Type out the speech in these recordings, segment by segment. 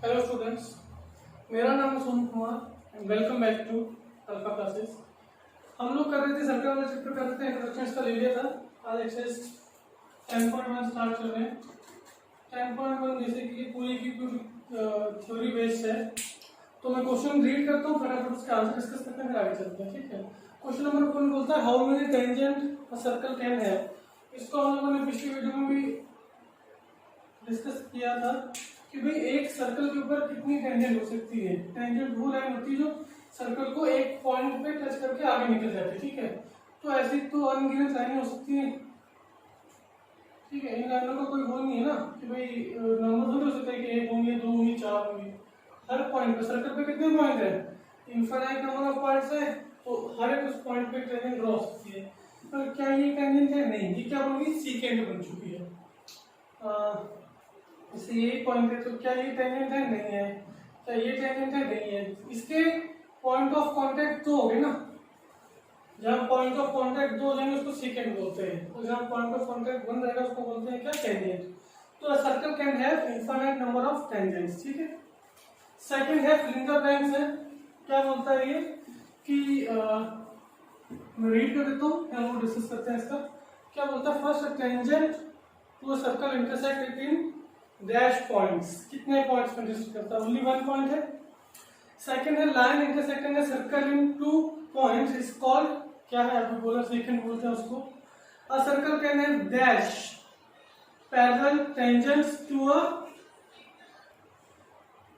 Hello students, मेरा नाम है Sonu Kumar and welcome back to Alpha Classes. हम लोग कर रहे थे सर्कल वाला चैप्टर कर रहे थे, इंट्रोडक्शन का ले लिया था। आज एक्सरसाइज 10.1 स्टार्ट कर रहे हैं। 10.1 जैसे कि पूरी की पूरी थ्योरी बेस्ड है, तो मैं क्वेश्चन रीड करता हूँ, फटाफट उसके आंसर डिस्कस करते हैं, फिर आगे चलते हैं। ठीक है, क्वेश्चन नंबर 1 बोलता है how many tangent a circle can have. इसको हम लोगों ने पिछली वीडियो में भी डिस्कस किया था कि भाई एक सर्कल के ऊपर कितनी टेंजेंट हो सकती है। टेंजेंट वो लाइन होती है जो सर्कल को एक पॉइंट पे टच करके आगे निकल जाती है। ठीक है, तो ऐसी तो अनगिनत लाइनें हो सकती हैं। ठीक है, इन लाइनों का कोई वो नहीं है ना कि भाई नंबर थोड़ी हो सकता है कि 1 होंगे, 2 होंगे, 4 होंगे। हर पॉइंट पे सर्कल पे कितने पॉइंट है, इनफाइनाइट नंबर ऑफ पॉइंट्स है, तो हर एक उस पॉइंट पे टेंजेंट ड्रॉ हो सकती है। पर क्या ये टेंजेंट है? नहीं, ये क्या बन गई, सीकेंड बन चुकी है। इसे यही पॉइंट है, तो क्या ये टेंजेंट है? नहीं है। क्या ये टेंजेंट है? नहीं है। इसके पॉइंट ऑफ कांटेक्ट दो हो गए ना, जहां पॉइंट ऑफ कांटेक्ट दो हो जाएंगे उसको सेकेंड बोलते हैं, और जहां पॉइंट ऑफ कांटेक्ट वन रहेगा उसको बोलते हैं क्या, टेंजेंट। तो circle can have infinite number of tangents. ठीक है, सेकंड है सिलेंडर बैंक्स है। क्या बोलता है ये कि मैं रीड कर देता हूँ, हम लोग डिस्कस करते हैं इसका। क्या बोलता है, first tangent to a circle intersect in dash points. कितने पॉइंट्स पर इंटरसेक्ट करता है? ओनली वन पॉइंट है। सेकंड है line intersecting a circle in two points is called, क्या है अभी बोला, सेकंड बोलते हैं उसको। A circle can have dash parallel tangents to a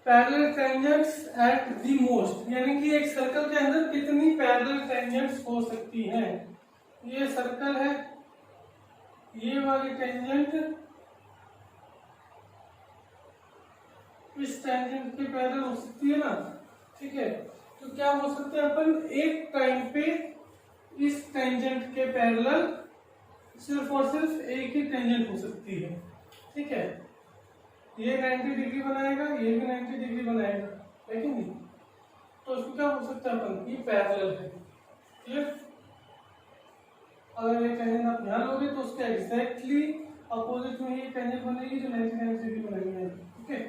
parallel tangents at the most, यानी कि एक सर्कल के अंदर कितनी पैरेलल टेंजेंट्स हो सकती हैं। ये सर्कल है, ये वाली टेंजेंट इस टेंजेंट के पैरेलल हो सकती है ना। ठीक है, तो क्या हो सकता है, अपन एक टाइम पे इस टेंजेंट के पैरेलल सिर्फ और सिर्फ एक ही टेंजेंट हो सकती है। ठीक है, ये 90 डिग्री बनाएगा, ये भी 90 डिग्री बनाएगा, है कि नहीं? तो इसको क्या हो सकता है अपन, ये पैरेलल है। क्लियर? अगर ये टेंजेंट आप ध्यान लोगे तो उसके एग्जैक्टली अपोजिट में ये टेंजेंट बनेगी जो 90 डिग्री बनेगी। ठीक है,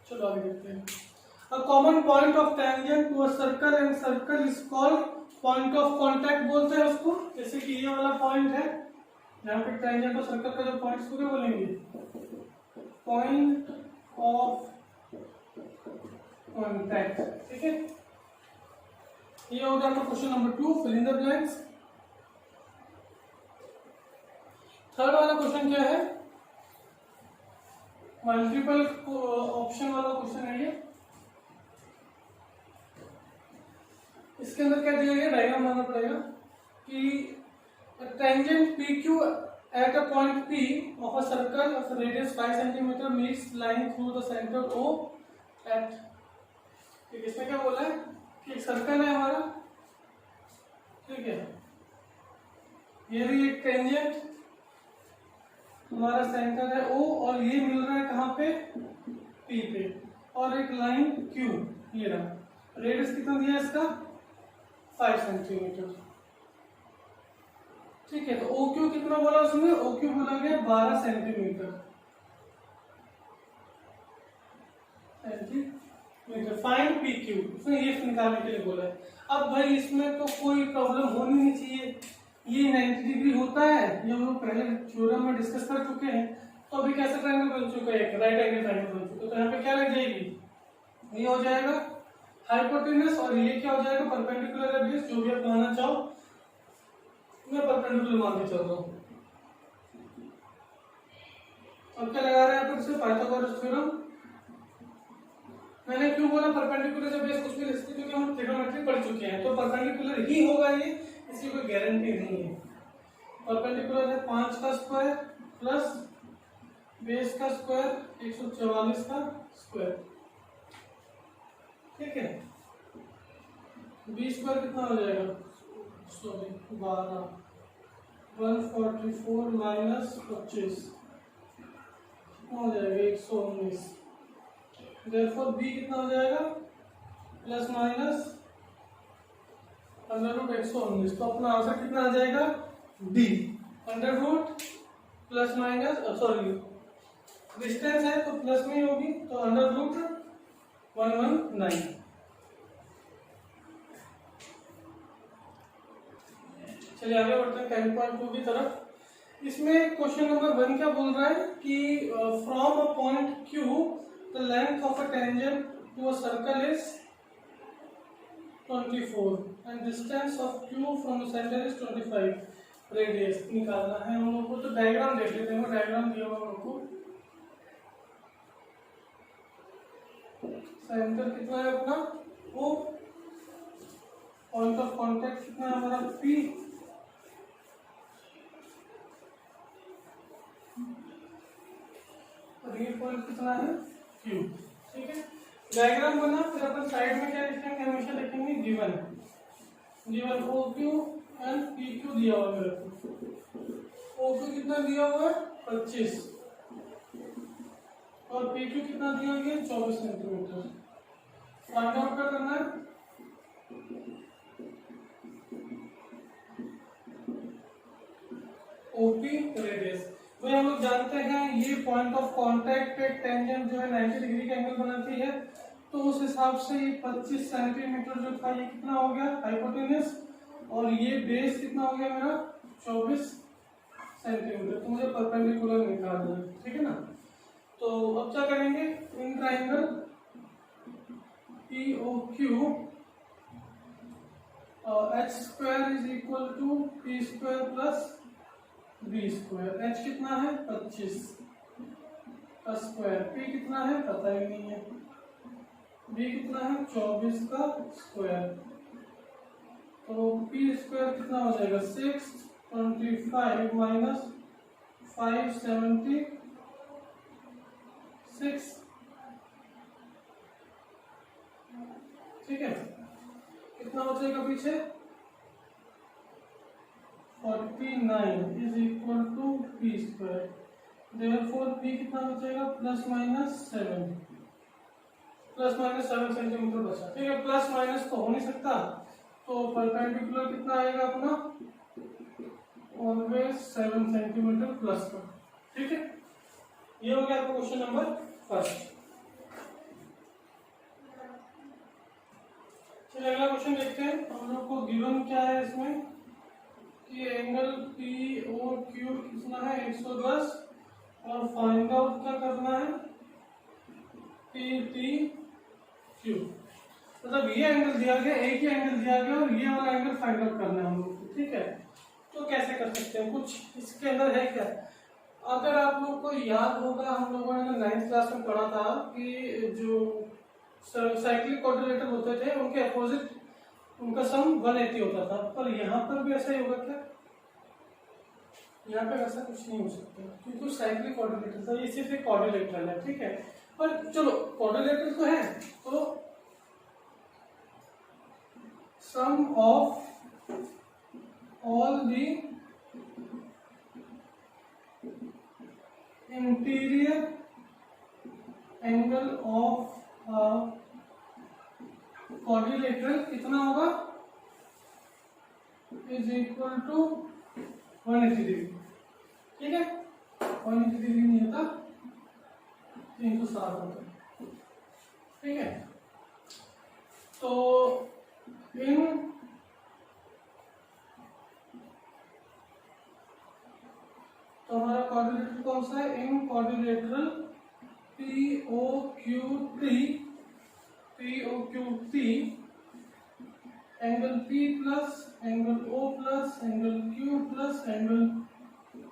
चलो आगे देखते हैं। A common point of tangent to a circle and circle is called point of contact बोलते हैं उसको। जैसे कि ये वाला पॉइंट है, यहाँ पे टेंजेंट और सर्कल का जो पॉइंट को क्या बोलेंगे, पॉइंट ऑफ कॉन्टैक्ट। ठीक है, ये हो गया question number 2, fill in the blanks. Third वाला क्वेश्चन क्या है, मल्टीपल ऑप्शन वाला क्वेश्चन है ये। इसके अंदर क्या दिया गया, डायग्राम बनाना पड़ेगा कि tangent P Q at a point P of a circle of radius 5 centimetre meets line through the centre O at. ठीक है, इसमें क्या बोला है कि एक सर्कल है हमारा, ठीक है, ये भी एक टेंजेंट, हमारा सेंटर है ओ, और ये मिल रहा है कहाँ पे, पी पे, और एक लाइन क्यू, ये रहा। रेडियस कितना दिया इसका, 5 सेंटीमीटर। ठीक है, तो ओ क्यू कितना बोला उसमें, ओ क्यू बोला गया 12 सेंटीमीटर। फाइंड पी क्यू, उसने ये निकालने के लिए बोला है। अब भाई इसमें तो कोई प्रॉब्लम होनी नहीं चाहिए, ये 90 डिग्री होता है, ये हम लोग पहले थ्योरम में डिस्कस कर चुके हैं। तो अभी कैसा ट्रायंगल बन चुका है, एक राइट एंगल ट्रायंगल बन चुका है। तो यहाँ पे क्या लग जाएगी, ये हो जाएगा हाइपोटेनस, और ये क्या हो जाएगा, परपेंडिकुलर है बेस, जो भी आप मानना चाहो, मैं परपेंडिकुलर मान के चल रहा हूँ। अब क्या लगा रहा है फिर से पाइथागोरस थ्योरम। मैंने क्यों बोला परपेंडिकुलर से बेस कुछ भी लिखते, क्योंकि हम ट्रिग्नोमेट्री पढ़ चुके हैं, तो परपेंडिकुलर ही होगा ये, इसकी कोई गारंटी नहीं है। परपेंडिकुलर है 5 का स्क्वायर प्लस बेस का स्क्वायर 144 का स्क्वायर। ठीक है, 20 स्क्वायर कितना हो जाएगा, सॉरी 12, 144 माइनस 25 कितना हो जाएगा, 119। देयरफॉर बी कितना हो जाएगा, प्लस माइनस अंडर रूट 119। तो अपना आंसर कितना आ जाएगा, D, under root plus minus, sorry distance है तो प्लस में होगी, तो अंडर रूट 119। चलिए आगे बढ़ते हैं 10.2 की तरफ। इसमें क्वेश्चन नंबर 1 क्या बोल रहा है कि from a point Q the length of a tangent to a circle is 24 and distance of Q from the centre is 25। Radius निकालना है हम लोग को। तो डायग्राम देख लेते हैं। डायग्राम दिया हुआ हम लोग को। सेंटर कितना है अपना O, पॉइंट ऑफ कांटेक्ट कितना है हमारा P, और ये पॉइंट कितना है Q। ठीक है, डायग्राम बना। फिर अपन साइड में क्या लिखेंगे, हमेशा लिखेंगे गिवन OQ एंड PQ दिया हुआ मेरे को। OQ कितना दिया हुआ है 25 और PQ कितना दिया गया 24 सेंटीमीटर। फाइंड आउट क्या करना है, OP रेडियस। भाई हम लोग जानते हैं ये पॉइंट ऑफ कांटेक्ट पे टेंजेंट जो है 90 डिग्री का एंगल बनाती है, तो उस हिसाब से ये 25 सेंटीमीटर जो था ये कितना हो गया हाइपोटेन्यूज, और ये बेस कितना हो गया मेरा 24 सेंटीमीटर। तो मुझे परपेंडिकुलर निकालना है। ठीक है ना। तो अब क्या करेंगे, in triangle POQ h square is equal to p square plus b square. h कितना है 25 का स्क्वायर, p कितना है पता ही नहीं है, b कितना है 24 का स्क्वायर। तो p स्क्वायर कितना हो जाएगा 625 माइनस 576। ठीक है, कितना हो जाएगा पीछे 49 is equal to p square. Therefore p कितना बचेगा प्लस माइनस 7 सेंटीमीटर बचा। ठीक है, प्लस माइनस तो हो नहीं सकता, तो परपेंडिकुलर कितना आएगा अपना ऑलवेज 7 सेंटीमीटर प्लस का। ठीक है, ये हो गया आपका क्वेश्चन नंबर फर्स्ट। चलिए अगला क्वेश्चन देखते हैं। हम लोग को गिवन क्या है इसमें कि एंगल POQ कितना है 110, और फाइंड आउट क्या करना है PTQ। मतलब ये एंगल दिया गया, एक ही एंगल दिया गया और ये वाला एंगल फाइंड आउट करना है हम लोग को। ठीक है, तो कैसे कर सकते हैं, कुछ इसके अंदर है क्या। अगर आप लोग को याद होगा, हम लोगों ने 9th क्लास में पढ़ा था कि जो साइक्लिक क्वाड्रिलेटरल होते थे उनके अपोजिट उनका सम 180 होता था। पर यहाँ पर भी ऐसा ही होगा क्या, यहाँ पे ऐसा कुछ नहीं हो सकता क्योंकि साइक्लिक क्वाड्रिलेटरल था, ये सिर्फ एक क्वाड्रिलेटरल है। ठीक है, पर चलो क्वाड्रिलेटरल तो है, तो sum of all the interior angle of quadrilateral कितना होगा इज इक्वल टू 180 डिग्री। ठीक है, 180 डिग्री नहीं होता 360 होता है। ठीक है, तो इन तो हमारा क्वाड्रिलेटरल कौन सा है, in quadrilateral POQT angle P plus angle O plus angle Q plus angle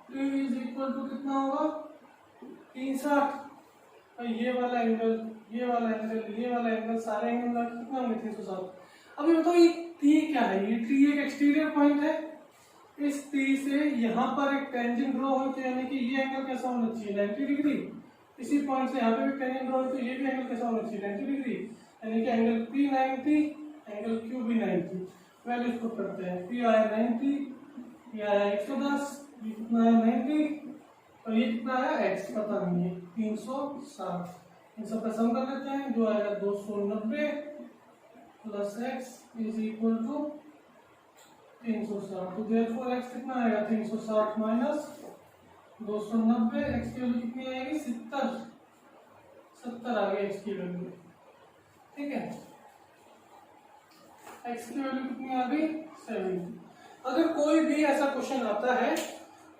T is equal to कितना होगा 360। ये वाला एंगल, ये वाला एंगल, ये वाला एंगल, सारे एंगल मिला के कितना होंगे 360। अभी बताओ ये T क्या है, ये T एक एक्सटीरियर पॉइंट है। इस T से यहाँ पर एक टेंजेंट ड्रॉ हो, तो यानी कि ये एंगल कैसा होना चाहिए 90 डिग्री। इसी पॉइंट से यहाँ पे भी टेंजेंट ड्रॉ हो, तो ये भी एंगल कैसा होना चाहिए 90 डिग्री, यानी कि एंगल P 90, एंगल Q भी 90। वैल्यूज पुट करते हैं, P आया 90, ये आया 110, ये कितना आया 90, और ये कितना आया x पता नहीं है 360। इन सब का सम कर लेते हैं, जो आएगा 290 plus x is equal to 360। तो देयरफॉर x कितना आएगा 360 माइनस 290, x की वैल्यू कितनी आएगी 70 आ गई x की वैल्यू। ठीक है, x की वैल्यू कितनी आ गई 7। अगर कोई भी ऐसा क्वेश्चन आता है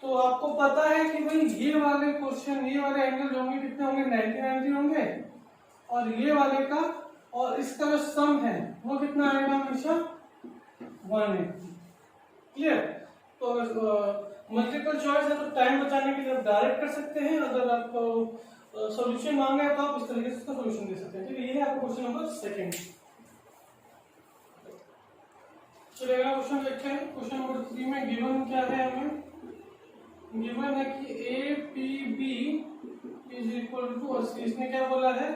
तो आपको पता है कि भाई ये वाले क्वेश्चन, ये वाले एंगल होंगे कितने होंगे 90 होंगे, और ये वाले का और इसका जो सम है वो कितना आएगा हमेशा 180। क्लियर। तो मल्टीपल चॉइस है तो टाइम बचाने के लिए आप डायरेक्ट कर सकते हैं, अगर आप सॉल्यूशन मांगे तो आप इस तरीके से इसका सॉल्यूशन दे सकते हैं। ठीक है, ये है आपका क्वेश्चन नंबर 2। चलिए अगला क्वेश्चन देखते हैं। क्वेश्चन नंबर 3 में गिवन क्या है, हमें गिवन है कि A P B is equal to 80। इसने क्या बोला है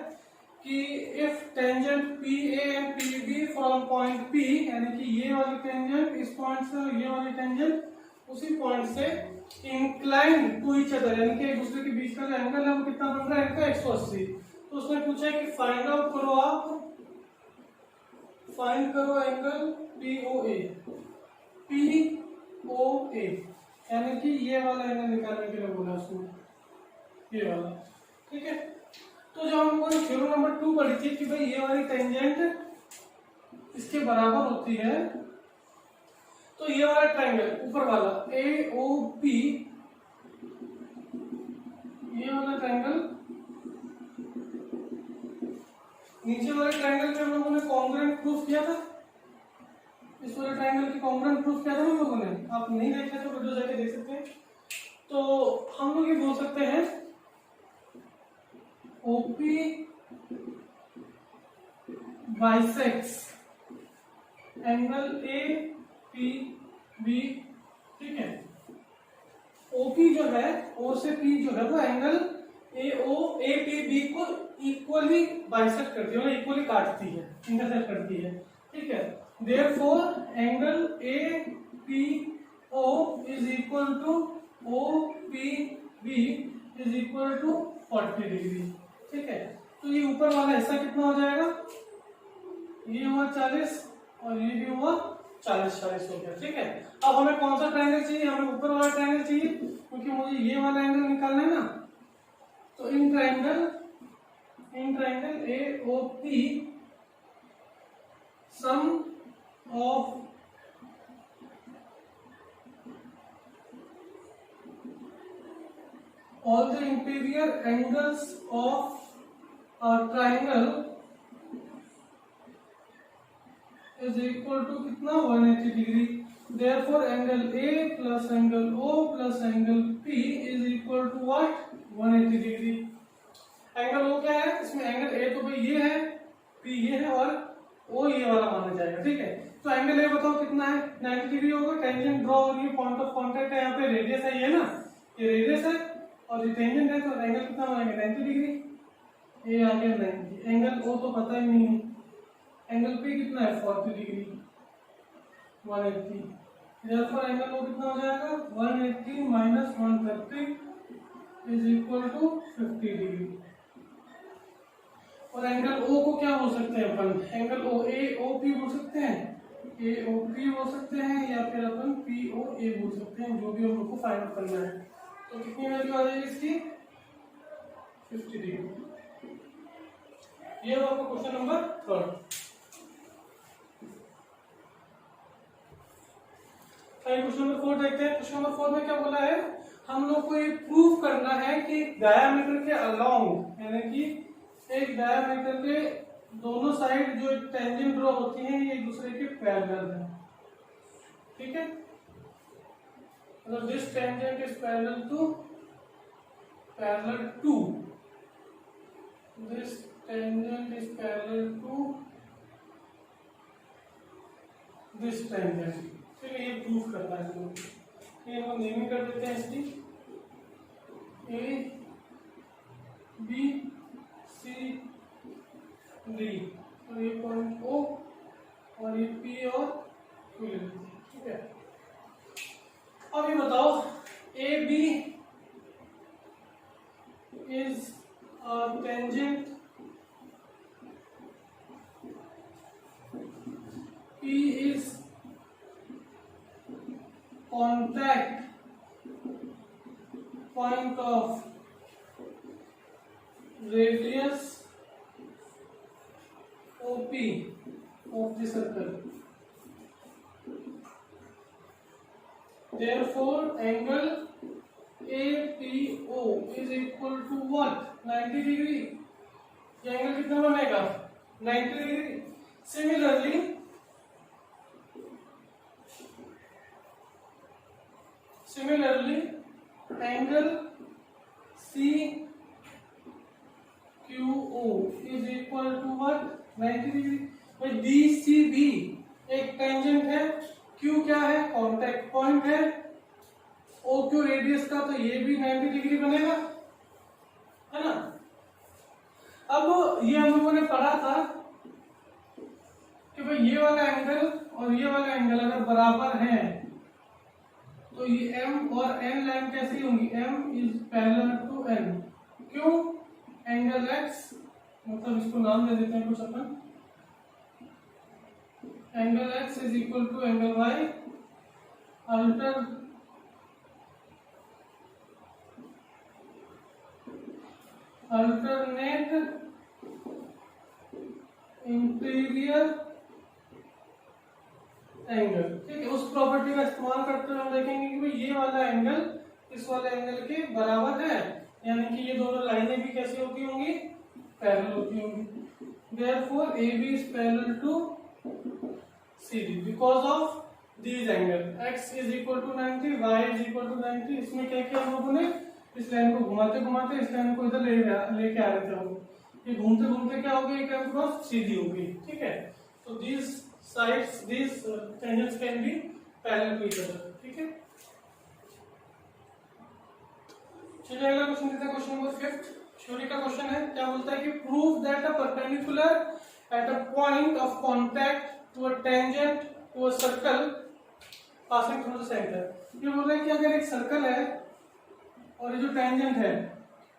कि if tangent P A and P B from point P, यानी कि ये वाली टेंजेंट इस पॉइंट से और ये वाली टेंजेंट उसी पॉइंट से इंक्लाइन टू ईच अदर, यानी कि एक दूसरे के बीच का जो एंगल है वो कितना बन रहा है इनका 180। तो उसने पूछा है कि फाइंड आउट करो, आप फाइंड करो एंगल पीओए, पीओए यानी कि ये वाला एंगल निकालने के लिए बोला उसने, ये वाला। ठीक है, तो जब हम लोगों ने थ्योरम नंबर 2 पढ़ी थी कि भाई ये वाली टेंजेंट इसके बराबर होती है, तो ये वाला ट्रायंगल ऊपर वाला ए ओ पी, ये वाला ट्रायंगल नीचे वाले ट्रायंगल पे हम लोगों ने कॉन्ग्रुएंट प्रूफ किया था, इस वाले ट्रायंगल की कॉन्ग्रुएंट प्रूफ किया था हम लोगों ने। आप नहीं देखे तो वीडियो जाके देख सकते हैं। तो हम लोग ये बोल सकते हैं OP bisects angle A P B. ठीक है, ओपी जो है, ओ से पी जो है वो angle A O A P B को इक्वली बाइसेक्ट करती है, मतलब इक्वली काटती है, इंटरसेक्ट करती है। ठीक है, therefore angle A P O is equal to O P B is equal to 40 degree. ठीक है, तो ये ऊपर वाला हिस्सा कितना हो जाएगा, ये हुआ 40 और ये भी हुआ 40 हो गया। ठीक है, अब हमें कौन सा ट्रायंगल चाहिए, हमें ऊपर वाला ट्रायंगल चाहिए, क्योंकि मुझे ये वाला एंगल निकालना है ना। तो in triangle A O P sum of all the interior angles of a triangle is equal to कितना 180 degree. Therefore angle A plus angle O plus angle P is equal to what 180 degree. Angle O क्या है, इसमें angle A तो भाई ये है, P ये है और O ये वाला माना जाएगा। ठीक है, तो एंगल A बताओ कितना है 90 डिग्री होगा। टेंजेंट ड्रॉ हो रही है, पॉइंट ऑफ कांटेक्ट है, यहाँ पे रेडियस है, ये ना ये रेडियस है और ये टेंजेंट है, तो एंगल कितना बनेगा 90 डिग्री। ये आ गया 90। एंगल O तो पता ही नहीं है, एंगल P कितना है 40 डिग्री 180। therefore एंगल O कितना हो जाएगा 180 minus 130 is equal to 50 degree. और एंगल O को क्या बोल सकते हैं अपन, angle O A O P बोल सकते हैं, A O P बोल सकते हैं, या फिर अपन P O A बोल सकते हैं, जो भी हम लोग को फाइंड आउट करना है। तो कितनी वैल्यू आ जाएगी इसकी 50 डिग्री। ये है आपका क्वेश्चन नंबर 3। क्वेश्चन नंबर 4 देखते हैं। क्वेश्चन नंबर 4 में क्या बोला है, हम लोग को ये प्रूव करना है कि डायमीटर के अलोंग, यानी कि एक डायमीटर के दोनों साइड जो टेंजेंट ड्रॉ होती हैं ये एक दूसरे के पैरेलल है। ठीक है, मतलब this tangent is parallel to this tangent is parallel to this tangent. चलिए ये प्रूफ करना है इसको, ये हम नेमिंग कर देते हैं इसकी ए बी सी डी, तो ये पॉइंट O और ये P और Q ले लेते हैं। ठीक है, अब ये बताओ A B is tangent P is contact point of radius OP OP of the circle. Therefore, angle APO is equal to what? 90 degree. ये एंगल कितना बनेगा? 90 degree. Similarly, angle CQO is equal to what? 90 degree. भाई DCB एक tangent है, Q क्या है? Contact point है, OQ radius का, तो ये भी 90 डिग्री बनेगा, है ना. अब ये हम लोगों ने पढ़ा था कि भाई ये वाला एंगल और ये वाला एंगल अगर बराबर हैं तो ये M और N लाइन कैसी होंगी? M is parallel to N. क्यों? एंगल X, मतलब इसको नाम दे देते हैं कुछ अपन. Angle X is equal to angle Y. Alternate interior angle. ठीक है, उस प्रॉपर्टी का इस्तेमाल करते हुए हम देखेंगे कि भाई ये वाला एंगल इस वाले एंगल के बराबर है, यानी कि ये दोनों लाइनें भी कैसी होती होंगी? पैरेलल होती होंगी. Therefore AB is parallel to CD because of these angle. X is equal to 90, Y is equal to 90. इसमें क्या किया हम लोगों ने? इस लाइन को घुमाते घुमाते इस लाइन को इधर लेके आ रहे थे हम. ये घूमते घूमते क्या हो गई? एक लाइन क्रॉस सीधी हो गई. ठीक है, तो these sides, these tangents can be parallel to each other. ठीक है, चलिए अगला क्वेश्चन देते हैं. क्वेश्चन नंबर 5 थ्योरी का क्वेश्चन है. क्या बोलता है कि prove that a perpendicular at a point of contact to a tangent to a circle passing through the centre. ये बोल रहा है कि अगर एक सर्कल है और ये जो टेंजेंट है,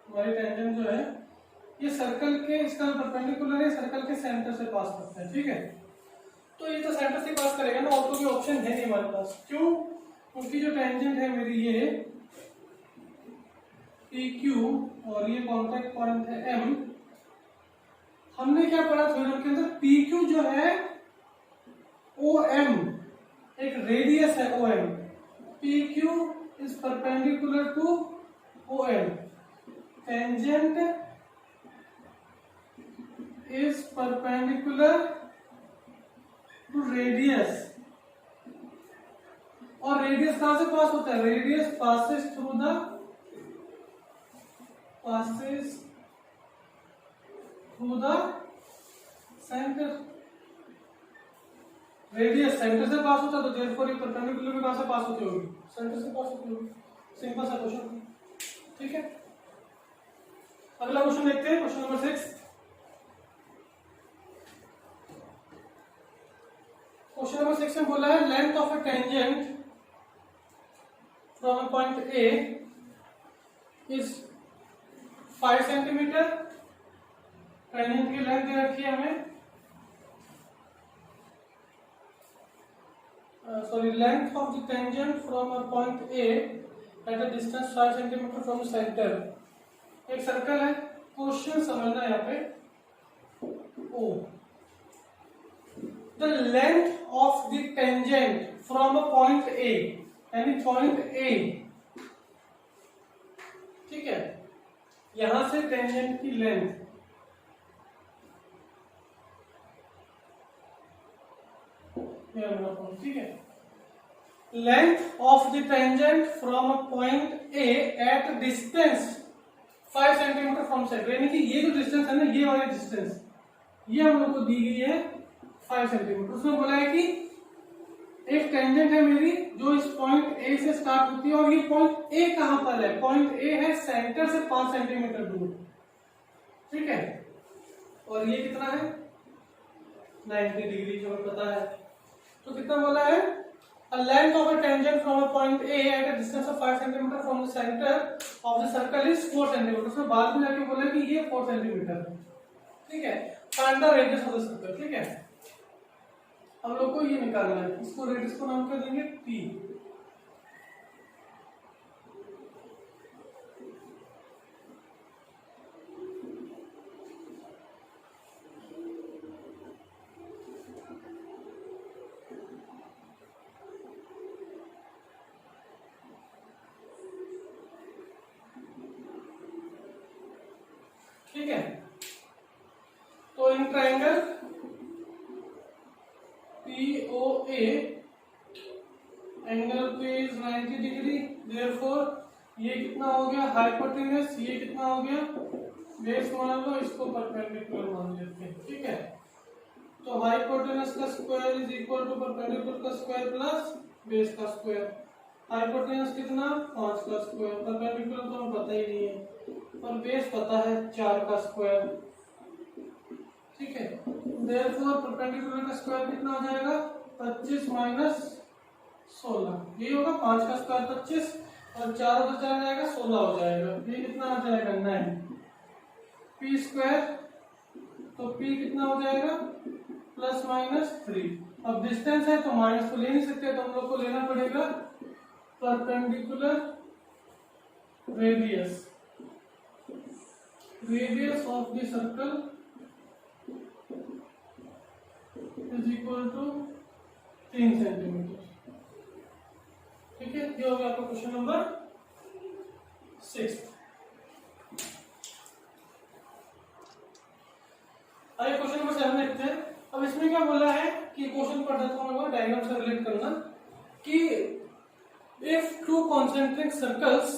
हमारी टेंजेंट जो है, ये सर्कल के, इसका परपेंडिकुलर है, सर्कल के सेंटर से पास करता है. ठीक है, तो ये तो सेंटर से पास करेगा ना, और कोई ऑप्शन है नहीं हमारे पास. क्यों? क्योंकि जो टेंजेंट है मेरी ये PQ और ये कॉन्टैक्ट पॉइंट है M. हमने क्या पढ़ा थ्योरम के अंदर? PQ जो है OM, एक रेडियस है OM. PQ is perpendicular to OM. Tangent is perpendicular to radius. और रेडियस कहां से पास होता है? Radius passes through the centre. Radius centre से पास होता है, तो देयरफॉर ये परपेंडिकुलर भी कहां से पास होती होगी? सेंटर से पास होती होगी. सिंपल सा क्वेश्चन. ठीक है, अगला क्वेश्चन देखते हैं. Question number 6. क्वेश्चन नंबर 6 में बोला है length of a tangent from a point A is 5 centimetre. Tangent की लेंथ दे रखी है हमें, sorry, length of the tangent from a point A at a distance 5 centimeter from the center. एक circle है, question समझना यहाँ पे. O, the length of the tangent from a point A, यानी point A. ठीक है, यहां से टेंजेंट की लेंथ ठीक है. Length of the tangent from a point A at distance 5 centimetre from centre. यानी कि ये जो डिस्टेंस है ना, ये वाली डिस्टेंस, ये हम लोग को दी गई है 5 सेंटीमीटर. उसमें बोला है कि एक टेंजेंट है मेरी जो इस पॉइंट ए से स्टार्ट होती है, और ये पॉइंट ए कहां पर है? पॉइंट ए है सेंटर से 5 सेंटीमीटर दूर. ठीक है, और ये कितना है? 90 डिग्री, जो हमें पता है. तो कितना बोला है? A length of a tangent from a point A at a distance of 5 cm from the center of the circle is 4 cm. उसमें बाद में जाके बोला कि ये 4 सेंटीमीटर. ठीक है, find the radius of the circle. ठीक है, हम लोग को ये निकालना है. इसको रेडियस को नाम क्या देंगे? P. ठीक है। तो इन ट्राइंगल POA एंगल पे इज 90 डिग्री, देयरफॉर ये कितना हो गया हाइपोटेन्यूस, ये कितना हो गया बेस मान लो, इसको परपेंडिकुलर मान लेते हैं। ठीक है, तो हाइपोटेन्यूस का square is equal to perpendicular का स्क्वायर प्लस बेस का स्क्वायर। हाइपोटेन्यूस कितना 5 का स्क्वायर, परपेंडिकुलर तो हमें पता ही नहीं है और बेस पता है 4 का स्क्वायर। ठीक है, देयरफॉर परपेंडिकुलर का स्क्वायर कितना हो जाएगा 25 माइनस 16, ये होगा 5 का स्क्वायर 25 और 4 उधर चला जाएगा 16 हो जाएगा, ये कितना हो जाएगा 9 पी स्क्वायर। तो पी कितना हो जाएगा प्लस माइनस 3। अब डिस्टेंस है तो माइनस तो ले नहीं सकते, तो हम लोग को लेना पड़ेगा perpendicular radius, radius of the circle is equal to 3 centimetre. ठीक है, ये हो गया आपका क्वेश्चन नंबर 6। आइए क्वेश्चन नंबर 7 देखते हैं। अब इसमें क्या बोला है कि क्वेश्चन पढ़ देता हूं मैं, डायग्राम से रिलेट करना कि if two concentric circles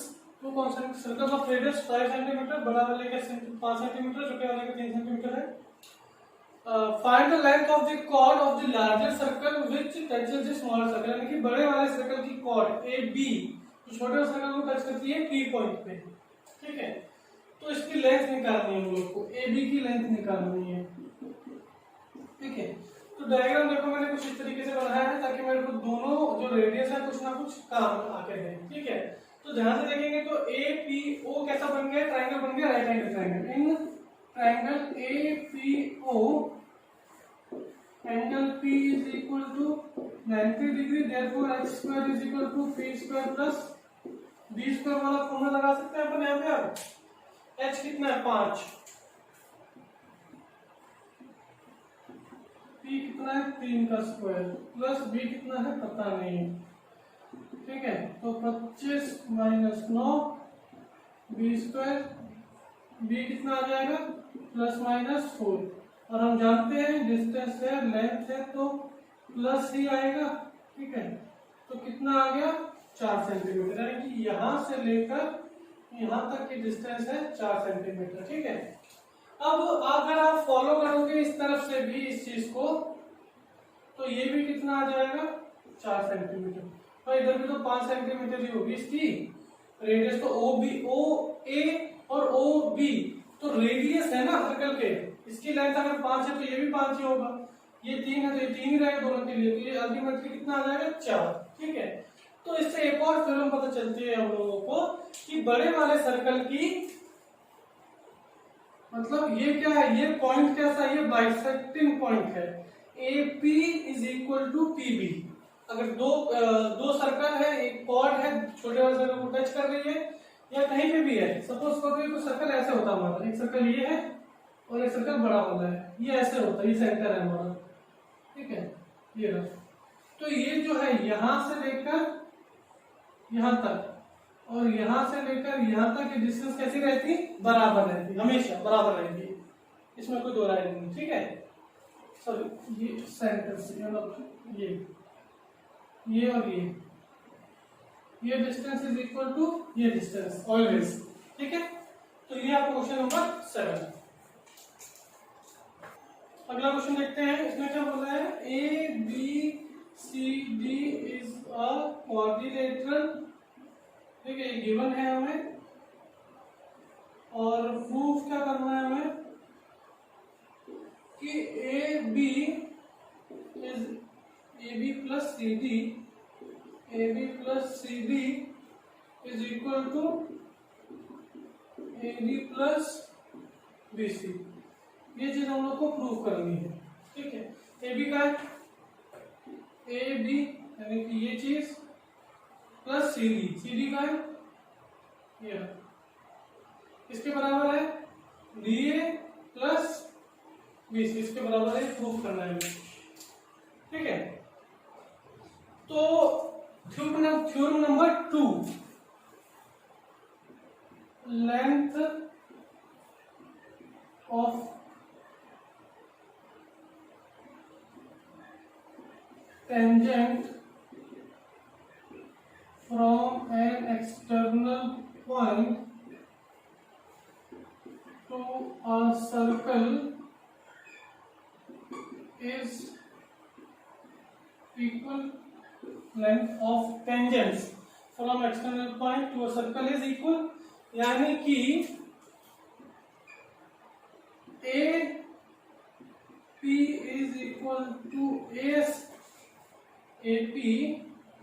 of radius 5 centimetre, बड़ा वाले का 5 सेंटीमीटर, छोटे वाले का 3 सेंटीमीटर है, find the length of the chord of the larger circle which touches the smaller circle, यानी कि बड़े वाले सर्कल की कॉर्ड ए बी जो छोटे वाले सर्कल को टच करती है पी पॉइंट पे। ठीक है, तो इसकी लेंथ निकालनी है हम लोग को, ए बी की लेंथ निकालनी है। ठीक है, तो डायग्राम देखो मैंने कुछ इस तरीके से बनाया है ताकि मेरे को दोनों जो रेडियस है कुछ ना कुछ काम आके रहे। ठीक है, तो ध्यान से देखेंगे तो ए पी ओ कैसा बन गया, ट्राइंगल बन गया, right angle triangle. In triangle A P O angle P is equal to 90 degree, therefore h square is equal to p square plus b square वाला फॉर्मूला लगा सकते हैं अपन यहाँ पे। अब h कितना है 5, p कितना है 3 का स्क्वायर प्लस b कितना है पता नहीं है। ठीक है, तो 25 माइनस 9 b स्क्वायर, b कितना आ जाएगा प्लस माइनस 4, और हम जानते हैं डिस्टेंस है लेंथ है तो प्लस ही आएगा। ठीक है, तो कितना आ गया 4 सेंटीमीटर, यानी कि यहां से लेकर यहां तक की डिस्टेंस है 4 सेंटीमीटर। ठीक है, अब अगर आप फॉलो करोगे इस तरफ से भी इस चीज को तो ये भी कितना आ जाएगा 4 सेंटीमीटर, और इधर भी तो 5 सेंटीमीटर ही होगी इसकी रेडियस। तो ओ बी ओ ए और ओ बी तो रेडियस है ना सर्कल के, इसकी लेंथ अगर 5 है तो ये भी 5 ही होगा, ये 3 है तो ये 3 ही रहेगा दोनों के लिए, तो ये अल्टीमेटली कितना आ जाएगा 4। ठीक है, तो इससे एक और थ्योरम पता चलती है हम लोगों को कि बड़े वाले सर्कल की मतलब ये क्या है, ये पॉइंट कैसा है, ये बाइसेक्टिंग पॉइंट है। AP is equal to PB। अगर दो सर्कल है, एक कॉर्ड है छोटे वाले सर्कल को टच कर रही है या कहीं पे भी है, सपोज करो तो सर्कल ऐसे होता है हमारा, एक सर्कल ये है और एक सर्कल बड़ा वाला है, ये ऐसे होता है, ये सेंटर है हमारा। ठीक है, ये रहा, तो ये जो है यहां से लेकर यहां तक और यहां से लेकर यहां तक की डिस्टेंस कैसी रहती, बराबर रहती, हमेशा बराबर रहती, इसमें कोई दो राय नहीं। ठीक है, सॉरी ये सेंटर से मतलब ये और ये डिस्टेंस इज इक्वल टू ये डिस्टेंस ऑलवेज। ठीक है, तो ये आपका क्वेश्चन नंबर 7। अगला क्वेश्चन देखते हैं, इसमें क्या बोला है, A B C D is a quadrilateral. ठीक है, ये गिवन है हमें और प्रूफ क्या करना है हमें कि A B plus C D is equal to A D plus B C. ये चीज हम लोग को प्रूव करनी है। ठीक है, ए बी का है ए बी यानी कि ये चीज प्लस सी डी का है ये, इसके बराबर है D A plus B C, इसके बराबर है, प्रूव करना है। ठीक है, तो theorem number 2, length of tangent from an external point to a circle is equal length of tangents from external point to a circle is equal, यानी कि AP is equal to AS, AP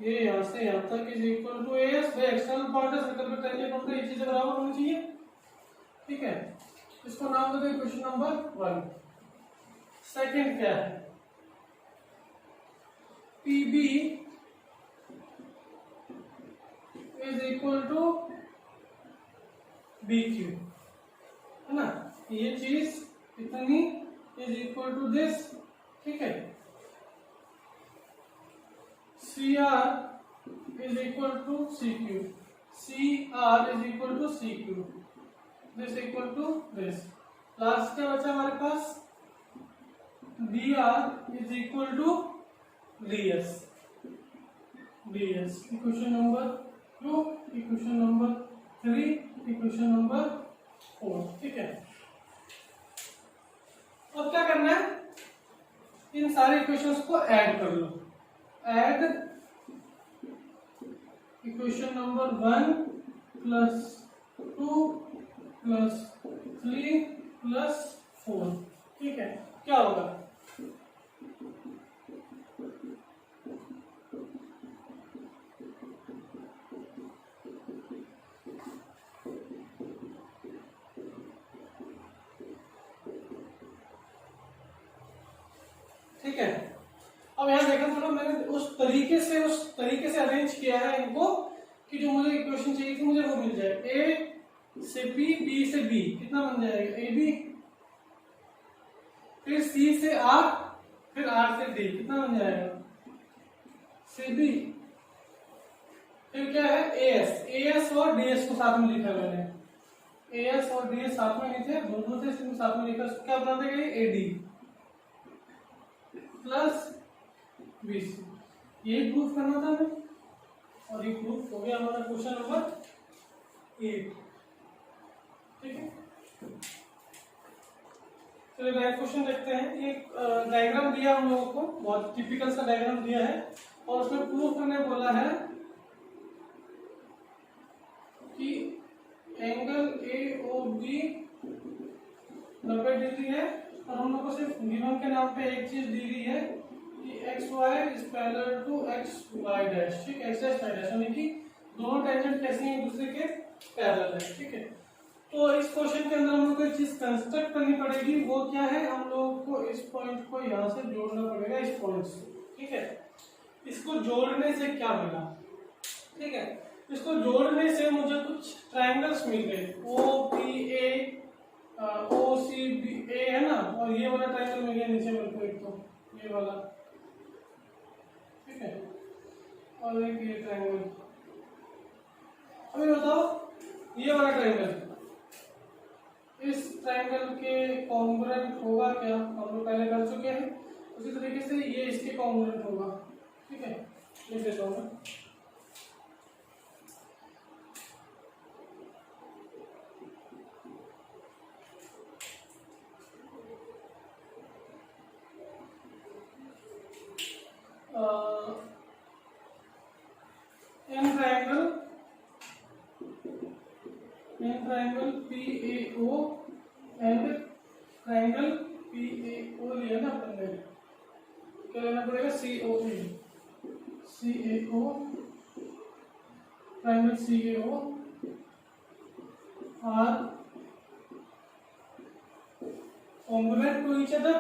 ये यहाँ से यहाँ तक is equal to AS, भाई external point है circle पे टेंजेंट होता है, ये चीजें बराबर होनी चाहिए, ठीक है। इसको नाम देते हैं क्वेश्चन नंबर 1। सेकंड क्या है, PB is equal to BQ, है ना, ये चीज इतनी is equal to this, ठीक है। CR is equal to CQ, CR is equal to CQ, this equal to this। Last क्या बचा हमारे पास, dr is equal to ds, ds। Equation number 2, equation number 3, equation number 4, ठीक है। अब क्या करना है, इन सारे इक्वेशंस को ऐड कर लो, add equation number 1 plus 2 plus 3 plus 4, ठीक है। क्या होगा, ठीक है। अब यहाँ देखा थोड़ा, मैंने उस तरीके से अरेंज किया है इनको कि जो मुझे इक्वेशन चाहिए थी मुझे वो मिल जाए। ए से बी, बी से बी कितना बन जाएगा, ए बी, फिर सी से आर, फिर आर से डी कितना बन जाएगा, सी बी, फिर क्या है ए एस, ए एस और डी एस को साथ में लिखा मैंने, ए एस और डी एस साथ में नहीं थे, दोनों थे, साथ में लिखा, क्या बना देगा ए डी प्लस BC, यही प्रूफ करना था हमें, और ये प्रूफ हो गया हमारा क्वेश्चन नंबर 8, ठीक है। चलिए नेक्स्ट क्वेश्चन देखते हैं। ये डायग्राम दिया हम लोगों को, बहुत टिपिकल सा डायग्राम दिया है, और उसमें प्रूफ करने बोला है कि एंगल AOB 90 डिग्री है, और हम लोग को सिर्फ गिवन के नाम पे एक चीज दी गई है कि XY is parallel to XY dash, ठीक है, X डैश Y डैश, यानी कि दोनों टेंजेंट कैसे हैं एक दूसरे के पैरेलल है, ठीक है। तो इस क्वेश्चन के अंदर हम लोग को एक चीज कंस्ट्रक्ट करनी पड़ेगी, वो क्या है, हम लोगों को इस पॉइंट को यहाँ से जोड़ना पड़ेगा इस पॉइंट से, ठीक है। इसको जोड़ने से क्या मिला, ठीक है, इसको जोड़ने से मुझे कुछ ट्रायंगल्स मिल गए, OPA OCB A है ना, और ये वाला ट्रायंगल मिल गया नीचे मेरे को, एक तो ये वाला, ठीक है, और एक ये ट्रायंगल। अब ये बताओ, ये वाला ट्रायंगल इस ट्रायंगल के कॉन्ग्रुएंट होगा क्या, हम लोग पहले कर चुके हैं, उसी तरीके से ये इसके कॉन्ग्रुएंट होगा, ठीक है। लिख देता हूँ मैं, in triangle PAO and triangle PAO लिया ना अपन ने, क्या लेना पड़ेगा, COA, triangle CAO are congruent to each other,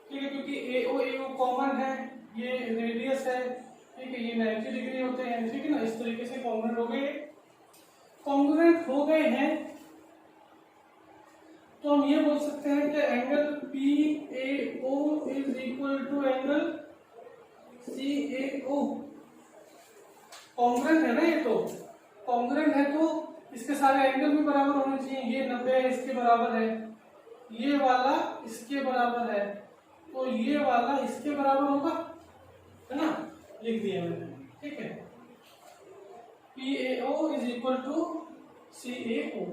ठीक है, क्योंकि AO कॉमन है, ये रेडियस है, ठीक है, ये 90 डिग्री होते हैं, ठीक है ना, इस तरीके से कॉन्ग्रुएंट हो गए हैं, तो हम ये बोल सकते हैं कि angle PAO is equal to angle CAO, congruent है ना, ये तो कॉन्ग्रुएंट है, तो इसके सारे एंगल भी बराबर होने चाहिए, ये 90 है, इसके बराबर है, ये वाला इसके बराबर है, तो ये वाला इसके बराबर होगा, है ना, लिख दिया मैंने, ठीक है। PAO is equal to CAO।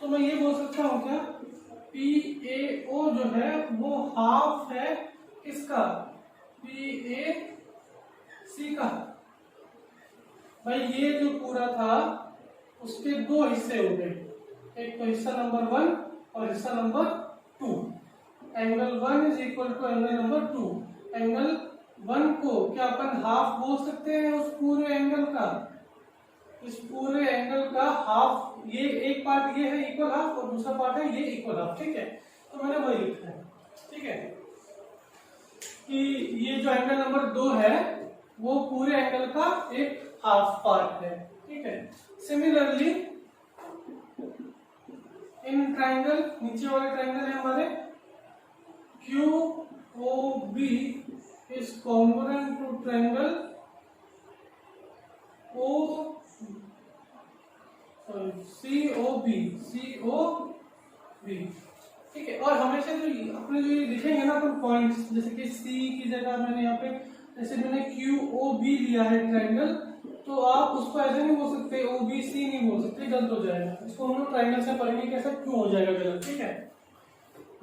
तो मैं ये बोल सकता हूँ क्या, PAO जो है वो हाफ है किसका, PAC का। भाई ये जो पूरा था उसके दो हिस्से हो गए, एक तो हिस्सा नंबर 1 और हिस्सा number 2। Angle 1 is equal to angle number 2। Angle 1 को क्या अपन हाफ बोल सकते हैं उस पूरे एंगल का, इस पूरे एंगल का हाफ, ये एक पार्ट ये है इक्वल हाफ और दूसरा पार्ट है ये इक्वल हाफ, ठीक है। तो मैंने वही लिखा है, ठीक है, कि ये जो एंगल नंबर 2 है वो पूरे एंगल का एक हाफ पार्ट है, ठीक है। सिमिलरली इन ट्राइंगल, नीचे वाले ट्राइंगल है हमारे, QOB is congruent to triangle COB, ठीक है। और हमेशा जो अपने जो लिखेंगे ना अपन पॉइंट्स, जैसे कि C की जगह मैंने यहाँ पे जैसे मैंने QOB लिया है ट्राइंगल, तो आप उसको ऐसे नहीं बोल सकते, OBC नहीं बोल सकते, गलत हो जाएगा। इसको हम लोग ट्राइंगल से पढ़ेंगे कैसे क्यों हो जाएगा गलत, ठीक है।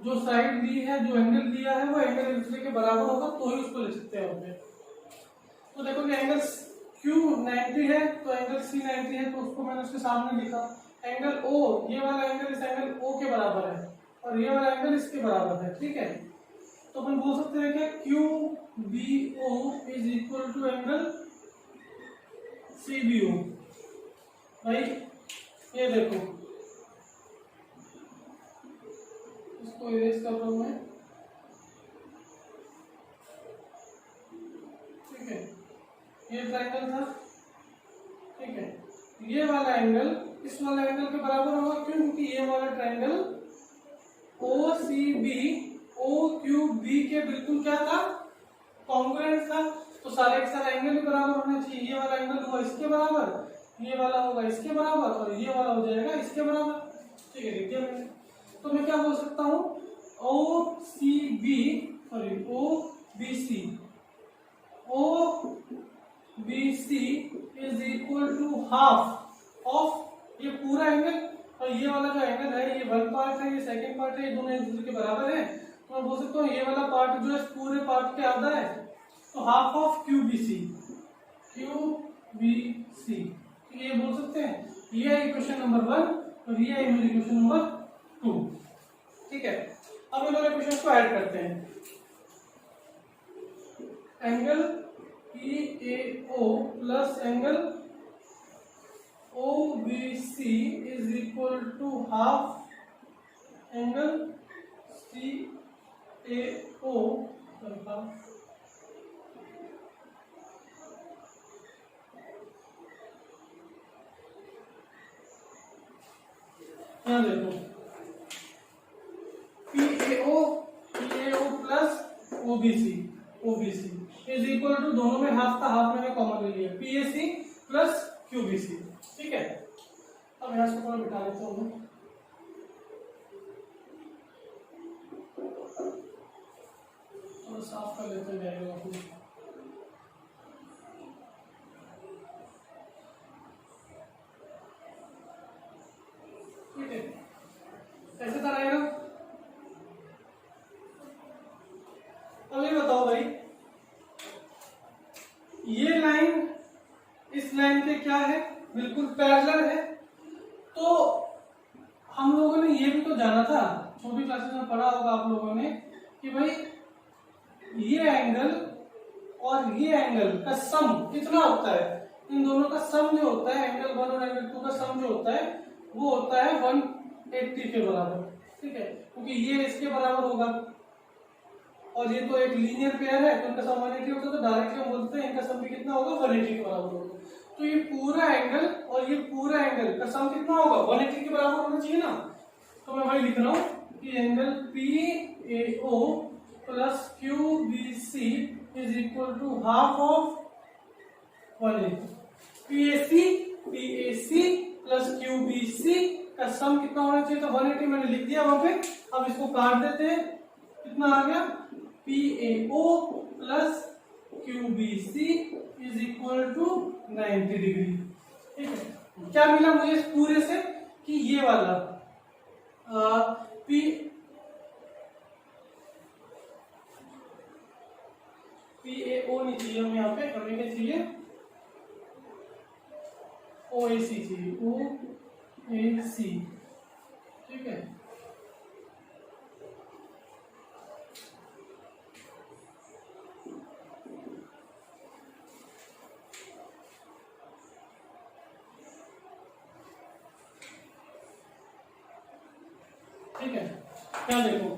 जो साइड ली है, जो एंगल दिया है वो एंगल एक दूसरे के बराबर होगा तो ही उसको लिख सकते हैं। तो देखो कि एंगल Q 90 है तो एंगल C 90 है, तो उसको मैंने उसके सामने लिखा। एंगल O, ये वाला एंगल इस एंगल O के बराबर है और ये वाला एंगल इसके बराबर है, ठीक है। तो अपन बोल सकते हैं कि QBO is equal to angle CBO। भाई ये देखो, इसको इरेज कर रहा हूं मैं, ठीक है। ये ट्राइंगल था, ठीक है। ये वाला एंगल इस वाला एंगल के बराबर होगा, क्यों, क्योंकि ये वाला ट्राइंगल OCB OQB के बिल्कुल क्या था, कॉन्ग्रुएंट था। तो सारे के सारे एंगल भी बराबर होने चाहिए। ये वाला एंगल होगा इसके बराबर, ये वाला होगा इसके बराबर और ये वाला हो जाएगा इसके बराबर, ठीक है, लिख दिया मैंने। तो मैं क्या बोल सकता हूँ, OBC is equal to half of ये पूरा एंगल, और ये वाला जो एंगल है ये 1 पार्ट है, ये सेकंड पार्ट है, ये दोनों एक दूसरे के बराबर है। तो मैं बोल सकता हूँ ये वाला पार्ट जो है पूरे पार्ट के आधा है, तो हाफ ऑफ QBC ये बोल सकते हैं। ये है इक्वेशन नंबर 1 और ये है मेरी इक्वेशन नंबर 2, ठीक है। अब इन दोनों इक्वेशन को ऐड करते हैं। Angle PAO plus angle OBC is equal to half angle CAO। यहाँ देखो, PAO plus OBC is equal to, दोनों में हाफ का हाफ मैंने कॉमन ले लिया, PAC प्लस QBC, ठीक है। अब यहाँ से थोड़ा बिठा लेता हूँ मैं, थोड़ा साफ कर लेते हैं डायग्राम अपनी। ठीक है, कैसे था रहेगा। अब ये बताओ भाई, ये लाइन इस लाइन के क्या है, बिल्कुल पैरेलल है। तो हम लोगों ने ये भी तो जाना था, छोटी क्लासेस में पढ़ा होगा आप लोगों ने, कि भाई ये एंगल और ये एंगल का सम कितना होता है। इन दोनों का सम जो होता है, एंगल 1 और एंगल 2 का सम जो होता है वो होता है 180 के बराबर, ठीक है, क्योंकि ये इसके बराबर होगा और ये तो एक लीनियर पेयर है, तो इनका सम 180 होता है। तो डायरेक्टली हम बोलते हैं इनका सम भी कितना होगा, 180 के बराबर होगा। तो ये पूरा एंगल और ये पूरा एंगल का सम कितना होगा, 180 के बराबर होना चाहिए ना। तो मैं वही लिख रहा हूँ कि angle PAO plus QBC is equal to half of 180। PAC plus QBC का सम कितना होना चाहिए, तो 180 मैंने लिख दिया वहां पे। अब इसको काट देते हैं, कितना आ गया, PAO plus QBC is equal to 90 degree. ठीक है, क्या मिला मुझे इस पूरे से कि ये वाला PAO नहीं चाहिए हमें, यहाँ पे हमें क्या चाहिए, OAC चाहिए, OAC। ठीक है, ठीक है, क्या देखो,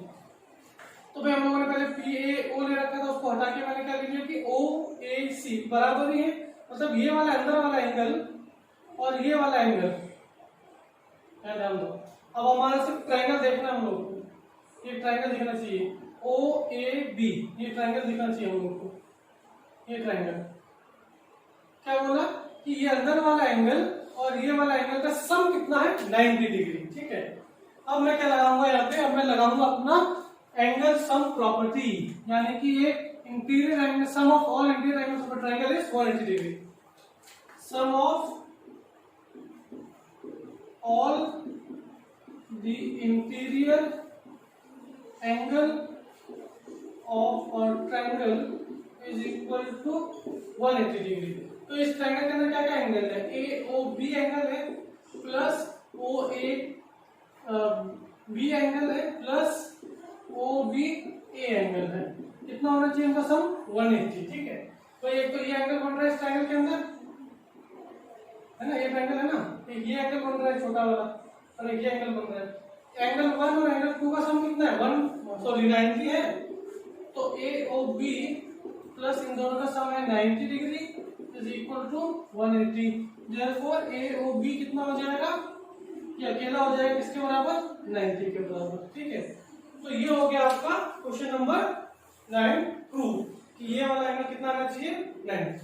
तो भाई हम लोगों ने पहले PAO ले रखा था, उसको हटा के मैंने क्या लिख लिया कि OAC बराबर ही है, मतलब ये वाला अंदर वाला एंगल और ये वाला एंगल, क्या ध्यान दो। अब हमारा सिर्फ ट्रायंगल देखना है हम लोग को, ये ट्रायंगल दिखना चाहिए OAB, ये ट्रायंगल दिखना चाहिए हम लोग को, ये ट्रायंगल। क्या बोला कि ये अंदर वाला एंगल और ये वाला एंगल का सम कितना है, 90 डिग्री। ठीक है, अब मैं क्या लगाऊंगा यहाँ पे, अब मैं लगाऊंगा अपना एंगल सम प्रॉपर्टी, यानी कि ये interior angle, sum of all interior angles of a triangle is 180 degree. Sum of all the interior angle of a triangle is equal to 180 degree. तो इस ट्रायंगल के अंदर क्या क्या एंगल है, AOB एंगल है प्लस OAB एंगल है plus OBA angle है, कितना होना चाहिए इनका सम, 180। ठीक है, तो एक तो ये एंगल बन रहा है इस ट्रायंगल के अंदर, है ना, ये ट्रायंगल है ना, एक ये एंगल बन रहा है छोटा वाला और एक ये एंगल बन रहा है। एंगल 1 और एंगल 2 का सम कितना है, 90 है, तो AOB प्लस इन दोनों का सम है 90 degree is equal to 180। Therefore AOB कितना हो जाएगा, ये अकेला हो जाएगा किसके बराबर, 90 के बराबर। ठीक है, तो ये हो गया आपका क्वेश्चन नंबर 9 प्रूव कि ये वाला एंगल कितना आना चाहिए, 90।